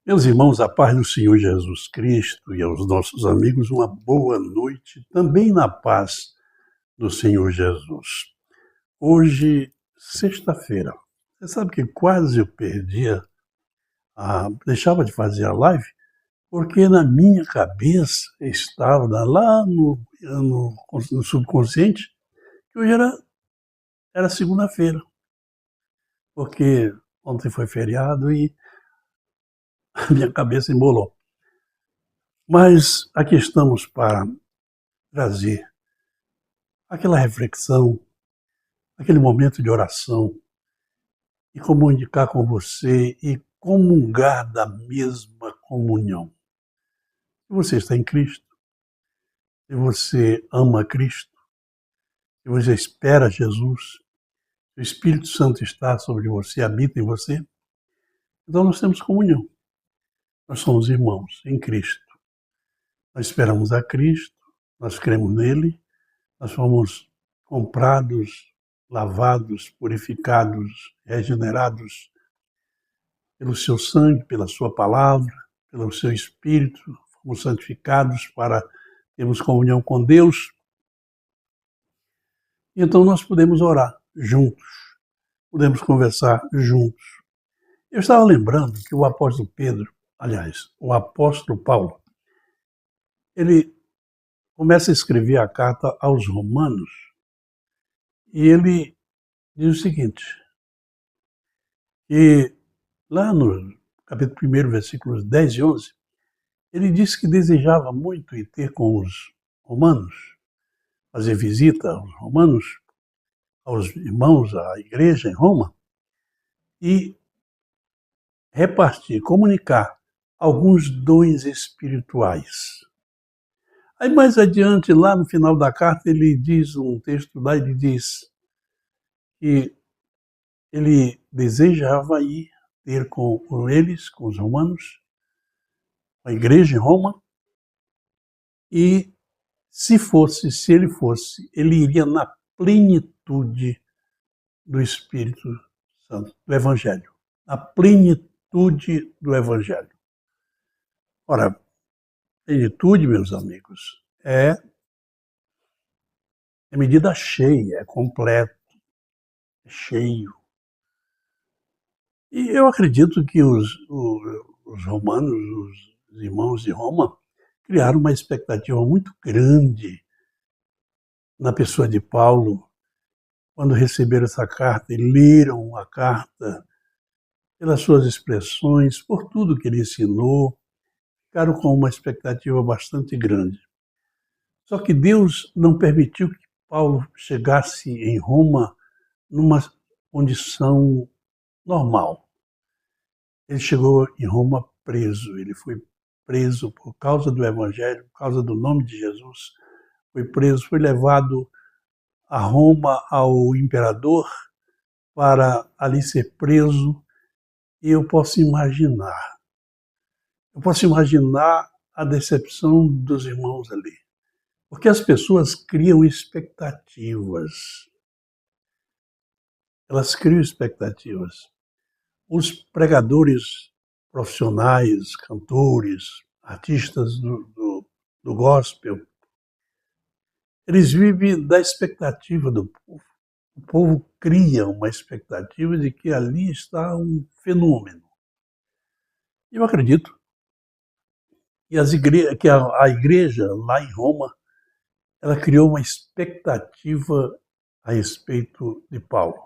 Meus irmãos, a paz do Senhor Jesus Cristo e aos nossos amigos, uma boa noite, também na paz do Senhor Jesus. Hoje, sexta-feira, você sabe que quase eu deixava de fazer a live, porque na minha cabeça estava lá no subconsciente que hoje era segunda-feira, porque ontem foi feriado e a minha cabeça embolou. Mas aqui estamos para trazer aquela reflexão, aquele momento de oração e comunicar com você e comungar da mesma comunhão. Se você está em Cristo, se você ama Cristo, se você espera Jesus, se o Espírito Santo está sobre você, habita em você, então nós temos comunhão. Nós somos irmãos em Cristo. Nós esperamos a Cristo, nós cremos nele, nós fomos comprados, lavados, purificados, regenerados pelo seu sangue, pela sua palavra, pelo seu Espírito, fomos santificados para termos comunhão com Deus. Então nós podemos orar juntos, podemos conversar juntos. Eu estava lembrando que o apóstolo o apóstolo Paulo, ele começa a escrever a carta aos Romanos e ele diz o seguinte, que lá no capítulo 1, versículos 10 e 11, ele disse que desejava muito ir ter com os romanos, fazer visita aos romanos, aos irmãos, à igreja em Roma, e repartir, comunicar alguns dons espirituais. Aí mais adiante, lá no final da carta, ele diz, um texto lá, ele diz que ele desejava ir ter com eles, com os romanos, a igreja em Roma, e se ele fosse, ele iria na plenitude do Espírito Santo, do Evangelho. Na plenitude do Evangelho. Ora, plenitude, meus amigos, é medida cheia, é completo, é cheio. E eu acredito que os romanos, os irmãos de Roma, criaram uma expectativa muito grande na pessoa de Paulo, quando receberam essa carta e leram a carta, pelas suas expressões, por tudo que ele ensinou, ficaram com uma expectativa bastante grande. Só que Deus não permitiu que Paulo chegasse em Roma numa condição normal. Ele chegou em Roma preso, ele foi preso por causa do Evangelho, por causa do nome de Jesus, foi preso, foi levado a Roma ao imperador para ali ser preso, e eu posso imaginar a decepção dos irmãos ali, porque as pessoas criam expectativas, Os pregadores profissionais, cantores, artistas do gospel, eles vivem da expectativa do povo. O povo cria uma expectativa de que ali está um fenômeno. Eu acredito que a igreja lá em Roma, ela criou uma expectativa a respeito de Paulo.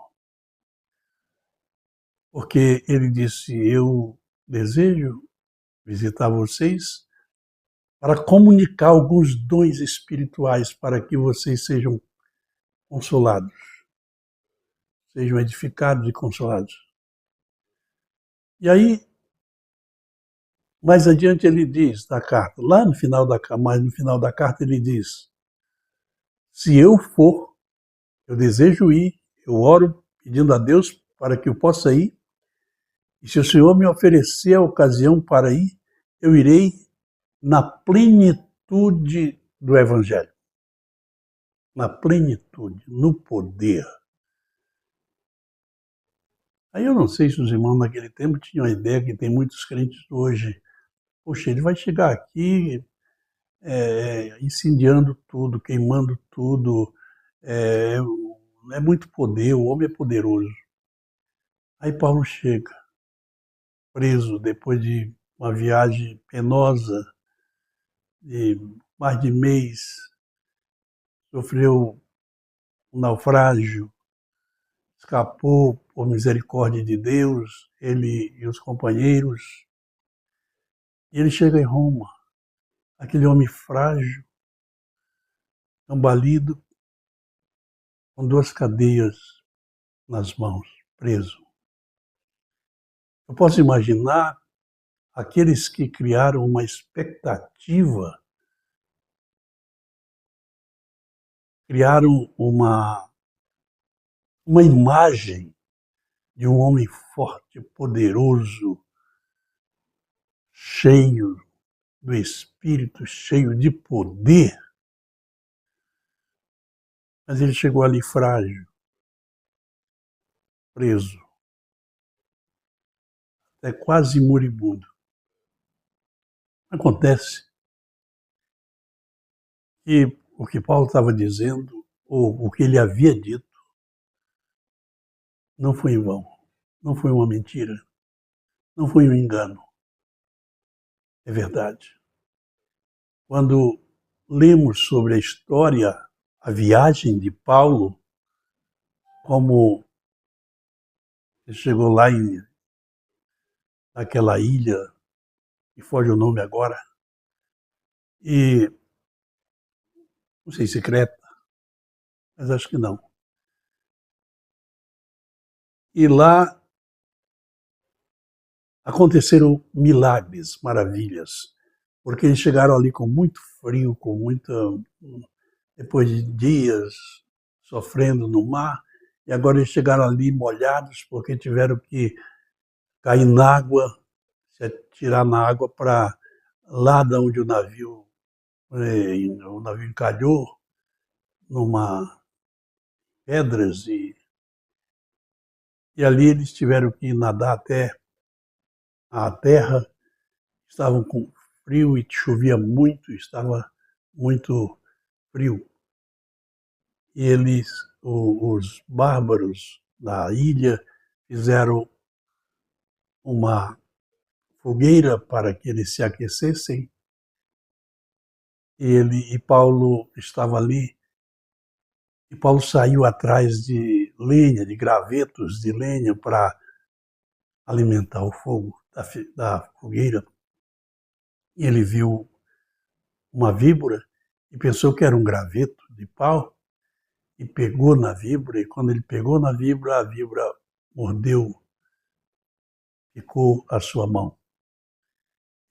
Porque ele disse, eu desejo visitar vocês para comunicar alguns dons espirituais para que vocês sejam consolados, sejam edificados e consolados. E aí, mais adiante ele diz na carta, no final da carta ele diz, se eu for, eu desejo ir, eu oro pedindo a Deus para que eu possa ir, e se o Senhor me oferecer a ocasião para ir, eu irei na plenitude do Evangelho. Na plenitude, no poder. Aí eu não sei se os irmãos naquele tempo tinham a ideia que tem muitos crentes hoje. Poxa, ele vai chegar aqui incendiando tudo, queimando tudo. É, é muito poder, o homem é poderoso. Aí Paulo chega, preso, depois de uma viagem penosa, de mais de mês, sofreu um naufrágio, escapou por misericórdia de Deus, ele e os companheiros. E ele chega em Roma, aquele homem frágil, cambalido, com 2 cadeias nas mãos, preso. Eu posso imaginar aqueles que criaram uma expectativa, criaram uma imagem de um homem forte, poderoso, cheio do Espírito, cheio de poder, mas ele chegou ali frágil, preso, até quase moribundo. Acontece que o que Paulo estava dizendo, ou o que ele havia dito, não foi em vão, não foi uma mentira, não foi um engano, é verdade. Quando lemos sobre a história, a viagem de Paulo, como ele chegou lá naquela ilha, que foge o nome agora, e não sei se Creta, mas acho que não. E lá aconteceram milagres, maravilhas, porque eles chegaram ali com muito frio, depois de dias sofrendo no mar, e agora eles chegaram ali molhados porque tiveram que cair na água, se atirar na água para lá de onde o navio encalhou, numa pedras, e ali eles tiveram que nadar até a terra, estavam com frio e chovia muito, estava muito frio. E os bárbaros da ilha, fizeram uma fogueira para que eles se aquecessem. E Paulo estava ali, e Paulo saiu atrás de lenha, de gravetos de lenha para alimentar o fogo da fogueira. E ele viu uma víbora e pensou que era um graveto de pau e pegou na víbora. E quando ele pegou na víbora, a víbora mordeu, picou a sua mão.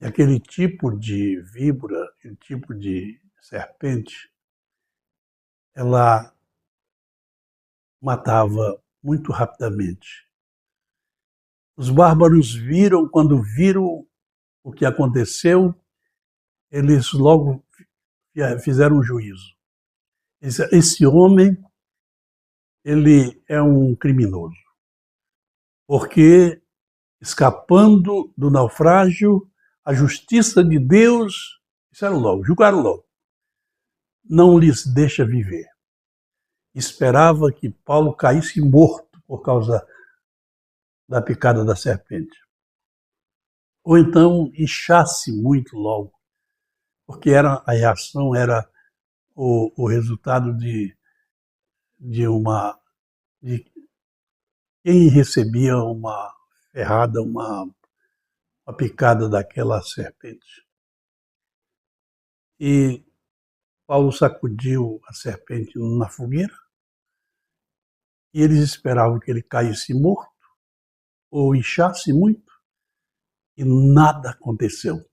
E aquele tipo de víbora, aquele tipo de serpente, ela matava muito rapidamente. Os bárbaros quando viram o que aconteceu, eles logo fizeram um juízo. Esse homem, ele é um criminoso, porque escapando do naufrágio, a justiça de Deus, disseram logo, julgaram logo, não lhes deixa viver. Esperava que Paulo caísse morto por causa da picada da serpente. Ou então inchasse muito logo, porque a reação era o resultado de quem recebia uma ferrada, uma picada daquela serpente. E Paulo sacudiu a serpente na fogueira e eles esperavam que ele caísse morto ou inchasse muito e nada aconteceu.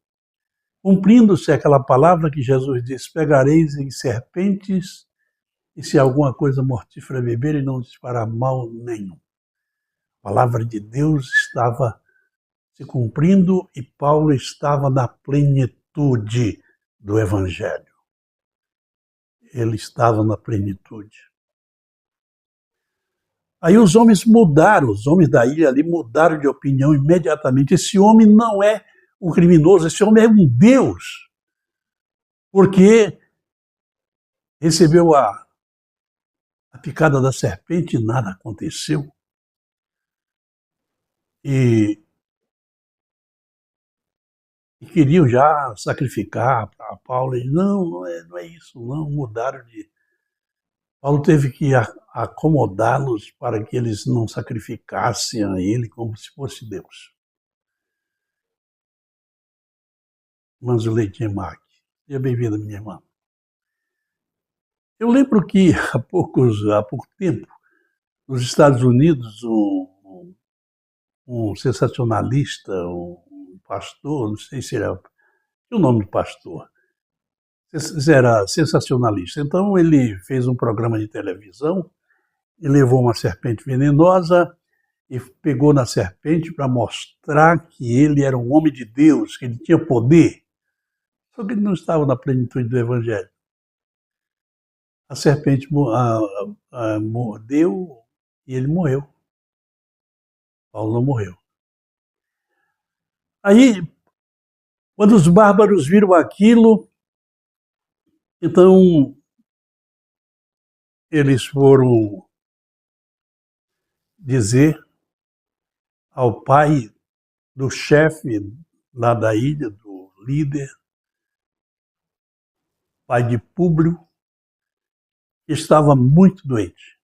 Cumprindo-se aquela palavra que Jesus disse: pegareis em serpentes e se alguma coisa mortífera beberem, não lhes fará mal nenhum. A palavra de Deus estava se cumprindo e Paulo estava na plenitude do Evangelho. Ele estava na plenitude. Aí os homens mudaram, os homens da ilha ali mudaram de opinião imediatamente. Esse homem não é um criminoso, esse homem é um Deus, porque recebeu a picada da serpente e nada aconteceu. E queriam já sacrificar para Paulo. E não é isso, não, mudaram de... Paulo teve que acomodá-los para que eles não sacrificassem a ele como se fosse Deus. Manzo Leite Mac. Seja bem-vinda, minha irmã. Eu lembro que há pouco tempo, nos Estados Unidos, um sensacionalista, um pastor, não sei se era o nome do pastor, era sensacionalista. Então ele fez um programa de televisão e levou uma serpente venenosa e pegou na serpente para mostrar que ele era um homem de Deus, que ele tinha poder. Só que ele não estava na plenitude do Evangelho. A serpente mordeu e ele morreu. Paulo não morreu. Aí, quando os bárbaros viram aquilo, então eles foram dizer ao pai do chefe lá da ilha, do líder, pai de Públio, que estava muito doente,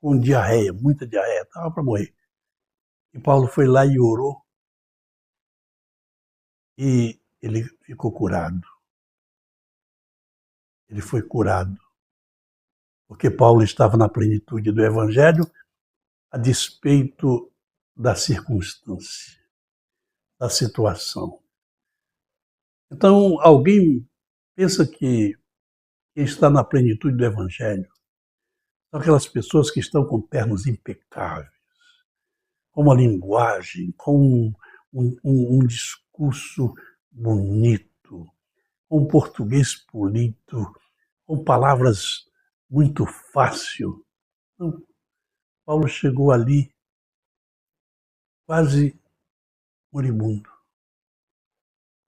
com diarreia, muita diarreia, estava para morrer. E Paulo foi lá e orou, e ele ficou curado. Ele foi curado, porque Paulo estava na plenitude do Evangelho, a despeito da circunstância, da situação. Então, alguém pensa que quem está na plenitude do Evangelho são aquelas pessoas que estão com ternos impecáveis, com uma linguagem, com um discurso bonito, com um português polido, com palavras muito fácil. Então, Paulo chegou ali quase moribundo,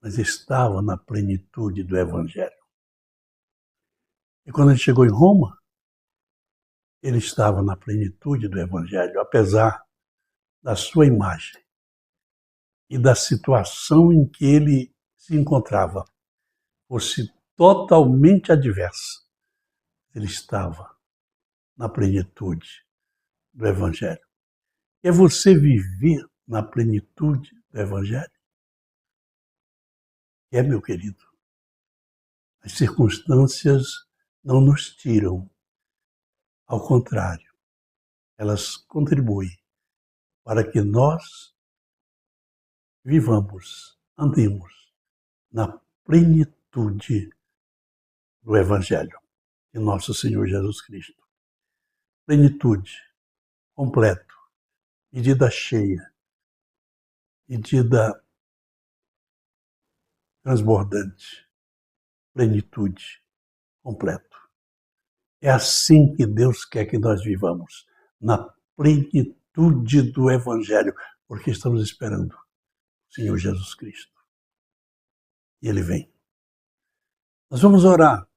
mas estava na plenitude do Evangelho. E quando ele chegou em Roma, ele estava na plenitude do Evangelho, apesar da sua imagem e da situação em que ele se encontrava fosse totalmente adversa. Ele estava na plenitude do Evangelho. É você viver na plenitude do Evangelho? É, meu querido. As circunstâncias não nos tiram. Ao contrário, elas contribuem para que nós vivamos, andemos na plenitude do Evangelho de nosso Senhor Jesus Cristo. Plenitude, completo, medida cheia, medida transbordante, plenitude, completo. É assim que Deus quer que nós vivamos, na plenitude do Evangelho, porque estamos esperando o Senhor Jesus Cristo. E Ele vem. Nós vamos orar,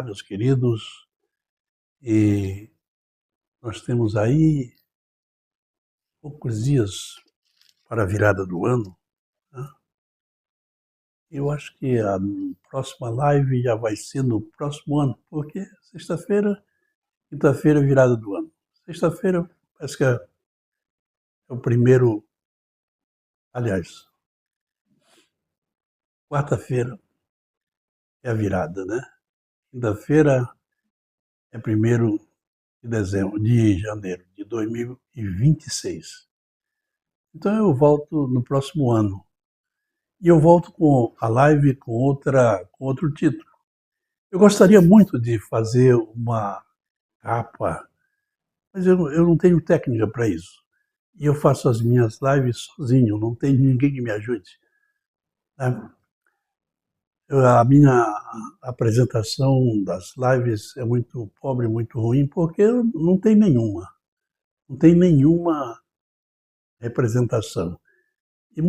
meus queridos, e nós temos aí poucos dias para a virada do ano, né? Eu acho que a próxima live já vai ser no próximo ano, porque sexta-feira, quinta-feira é virada do ano. Sexta-feira parece que é o primeiro, aliás, quarta-feira é a virada, né? Quinta-feira é 1º de janeiro de 2026. Então eu volto no próximo ano. E eu volto com a live com outro título. Eu gostaria muito de fazer uma capa, mas eu não tenho técnica para isso. E eu faço as minhas lives sozinho, não tem ninguém que me ajude, né? A minha apresentação das lives é muito pobre, muito ruim, porque não tem nenhuma representação. E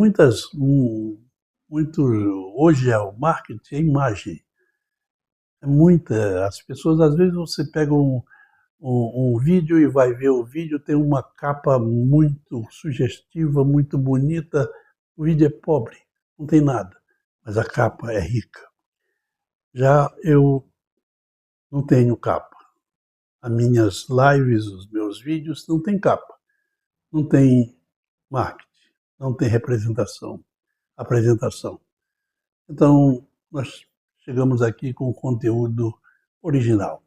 hoje é o marketing, é imagem. As pessoas, às vezes você pega um vídeo e vai ver o vídeo, tem uma capa muito sugestiva, muito bonita, o vídeo é pobre, não tem nada, mas a capa é rica. Já eu não tenho capa. As minhas lives, os meus vídeos não tem capa, não tem marketing, não tem apresentação. Então, nós chegamos aqui com o conteúdo original.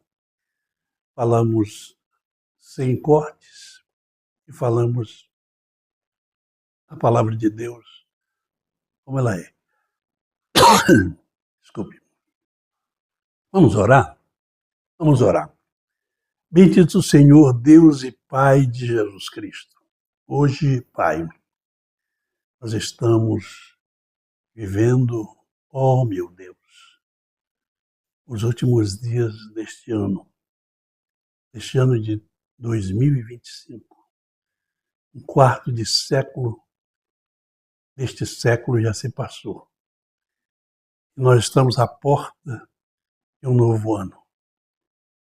Falamos sem cortes e falamos a palavra de Deus como ela é. Desculpe. Vamos orar? Vamos orar. Bendito Senhor, Deus e Pai de Jesus Cristo. Hoje, Pai, nós estamos vivendo, oh meu Deus, os últimos dias deste ano de 2025. Um quarto de século deste século já se passou. E nós estamos à porta de um novo ano.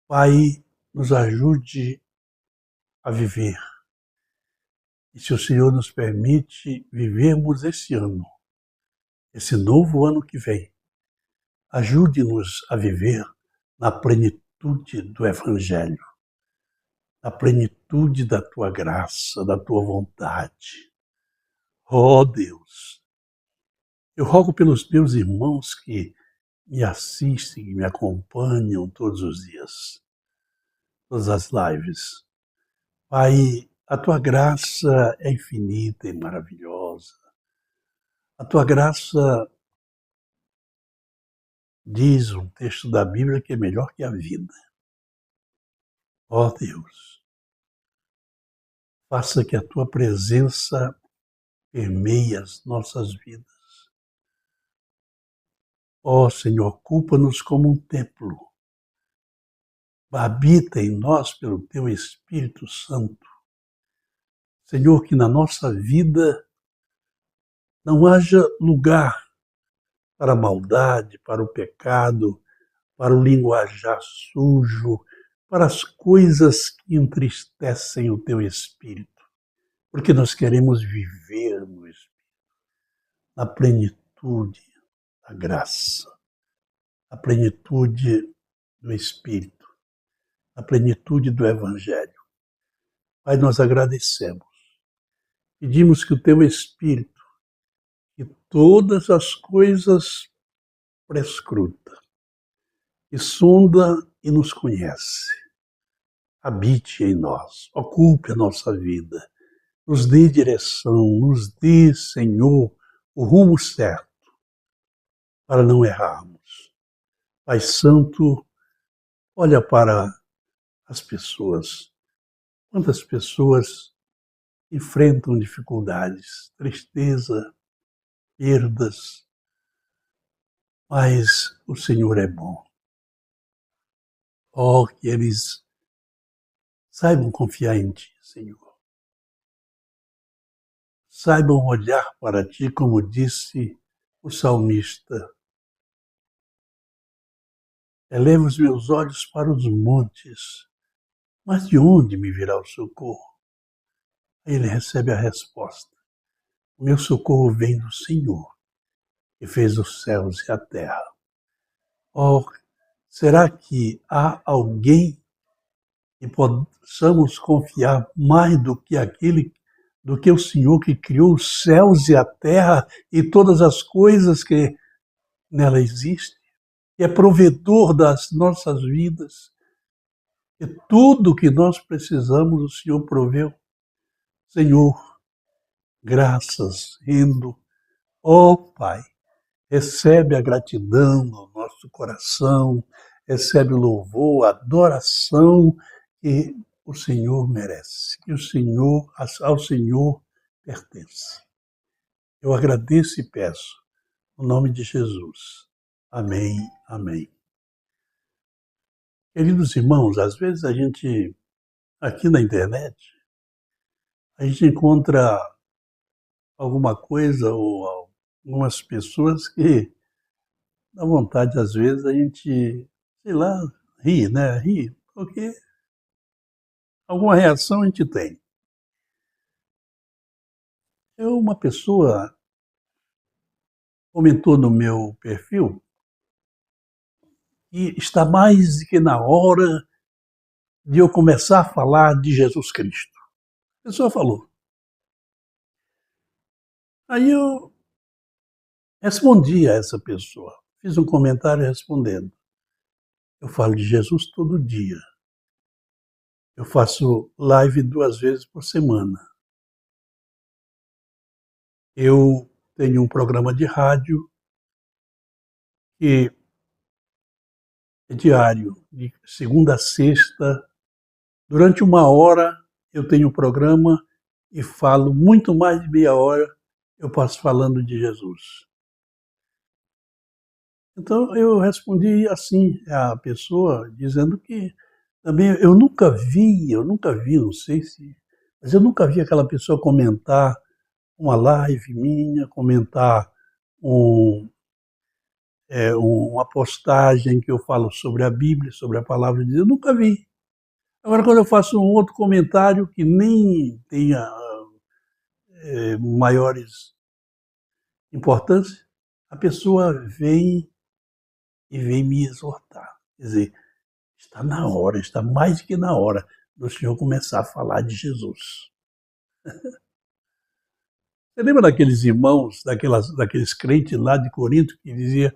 Pai, nos ajude a viver. E se o Senhor nos permite vivermos esse ano, esse novo ano que vem, ajude-nos a viver na plenitude do Evangelho, na plenitude da Tua graça, da Tua vontade. Oh Deus, eu rogo pelos meus irmãos que me assistem, que me acompanham todos os dias, todas as lives. Pai, a Tua graça é infinita e maravilhosa. A Tua graça diz um texto da Bíblia que é melhor que a vida. Ó Deus, faça que a Tua presença permeie as nossas vidas. Ó Senhor, ocupa-nos como um templo. Habita em nós pelo Teu Espírito Santo. Senhor, que na nossa vida não haja lugar para a maldade, para o pecado, para o linguajar sujo, para as coisas que entristecem o Teu Espírito. Porque nós queremos viver no Espírito, na plenitude da graça, na plenitude do Espírito, na plenitude do Evangelho. Pai, nós agradecemos. Pedimos que o Teu Espírito, que todas as coisas prescruta, que sonda e nos conhece, habite em nós, ocupe a nossa vida, nos dê direção, nos dê, Senhor, o rumo certo para não errarmos. Pai Santo, olha para as pessoas. Quantas pessoas enfrentam dificuldades, tristeza, perdas, mas o Senhor é bom. Oh, que eles saibam confiar em Ti, Senhor. Saibam olhar para Ti, como disse o salmista. Elevo os meus olhos para os montes, mas de onde me virá o socorro? Aí ele recebe a resposta. O meu socorro vem do Senhor, que fez os céus e a terra. Oh, será que há alguém que possamos confiar mais do que o Senhor que criou os céus e a terra e todas as coisas que nela existem, que é provedor das nossas vidas, e tudo que nós precisamos o Senhor proveu. Senhor, graças rendo, ó Pai, recebe a gratidão no nosso coração, recebe o louvor, a adoração que o Senhor merece, que ao Senhor pertence. Eu agradeço e peço, no nome de Jesus. Amém, amém. Queridos irmãos, às vezes a gente, aqui na internet, a gente encontra alguma coisa ou algumas pessoas que dá vontade, às vezes, a gente, sei lá, rir, né? Rir, porque alguma reação a gente tem. Uma pessoa comentou no meu perfil que está mais do que na hora de eu começar a falar de Jesus Cristo. A pessoa falou. Aí eu respondi a essa pessoa, fiz um comentário respondendo. Eu falo de Jesus todo dia. Eu faço live 2 vezes por semana. Eu tenho um programa de rádio que é diário, de segunda a sexta. Durante 1 hora eu tenho um programa e falo muito mais de meia hora, eu passo falando de Jesus. Então eu respondi assim à pessoa, dizendo que também eu nunca vi, não sei se, mas eu nunca vi aquela pessoa comentar uma live minha, comentar um, uma postagem que eu falo sobre a Bíblia, sobre a palavra de Deus, eu nunca vi. Agora, quando eu faço um outro comentário que nem tenha maiores importância, a pessoa vem e vem me exortar. Quer dizer, está na hora, está mais que na hora do Senhor começar a falar de Jesus. Você lembra daqueles irmãos, daqueles crentes lá de Corinto que dizia,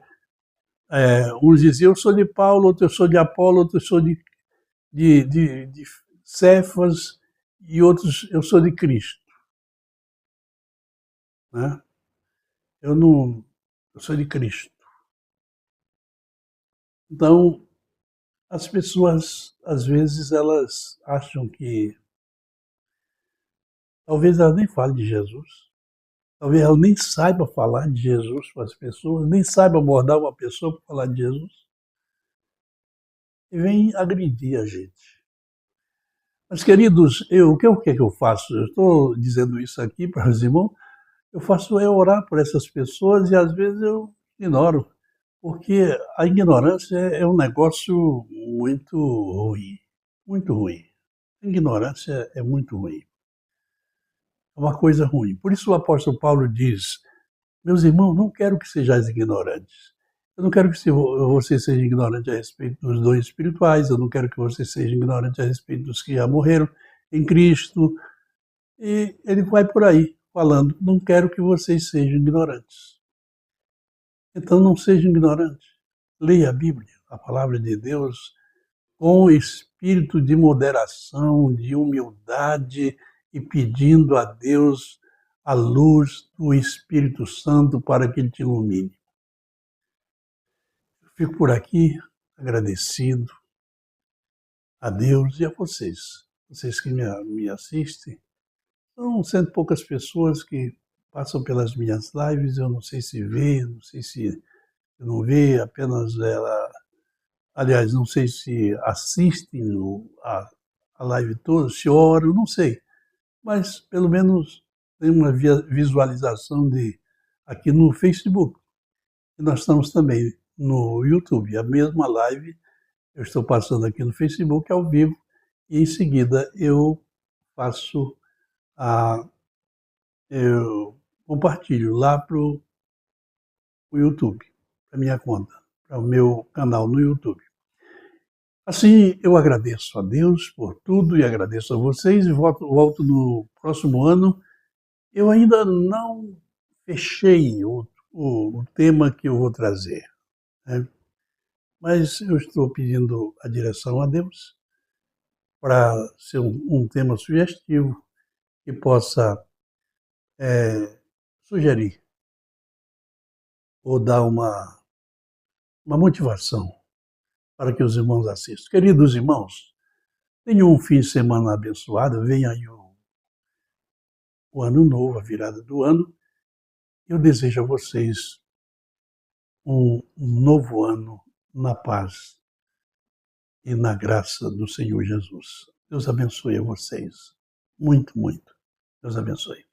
uns diziam, eu sou de Paulo, outro eu sou de Apolo, outro eu sou de Cefas e outros eu sou de Cristo. Né? Eu sou de Cristo. Então, as pessoas, às vezes, elas acham que talvez elas nem falem de Jesus, talvez elas nem saibam falar de Jesus para as pessoas, nem saibam abordar uma pessoa para falar de Jesus, e vem agredir a gente. Mas, queridos, o que é que eu faço? Eu estou dizendo isso aqui para os irmãos, eu faço é orar por essas pessoas e às vezes eu ignoro, porque a ignorância é um negócio muito ruim, muito ruim. A ignorância é muito ruim, é uma coisa ruim. Por isso o apóstolo Paulo diz, meus irmãos, não quero que sejais ignorantes. Eu não quero que você seja ignorante a respeito dos dons espirituais, eu não quero que você seja ignorante a respeito dos que já morreram em Cristo. E ele vai por aí falando, não quero que vocês sejam ignorantes. Então não sejam ignorantes. Leia a Bíblia, a palavra de Deus, com espírito de moderação, de humildade e pedindo a Deus a luz do Espírito Santo para que ele te ilumine. Eu fico por aqui agradecido a Deus e a vocês que me assistem. São cento e poucas pessoas que passam pelas minhas lives, eu não sei se vê, não sei se não vê, apenas ela. Aliás, não sei se assistem a live toda, se oram, não sei. Mas pelo menos tem uma visualização aqui no Facebook. E nós estamos também no YouTube. A mesma live eu estou passando aqui no Facebook ao vivo e em seguida eu faço eu compartilho lá para o YouTube, para minha conta, para o meu canal no YouTube. Assim, eu agradeço a Deus por tudo e agradeço a vocês e volto no próximo ano. Eu ainda não fechei o tema que eu vou trazer, né? Mas eu estou pedindo a direção a Deus para ser um tema sugestivo que possa sugerir ou dar uma motivação para que os irmãos assistam. Queridos irmãos, tenham um fim de semana abençoado, venha aí o ano novo, a virada do ano. Eu desejo a vocês um novo ano na paz e na graça do Senhor Jesus. Deus abençoe a vocês. Muito, muito. Deus abençoe.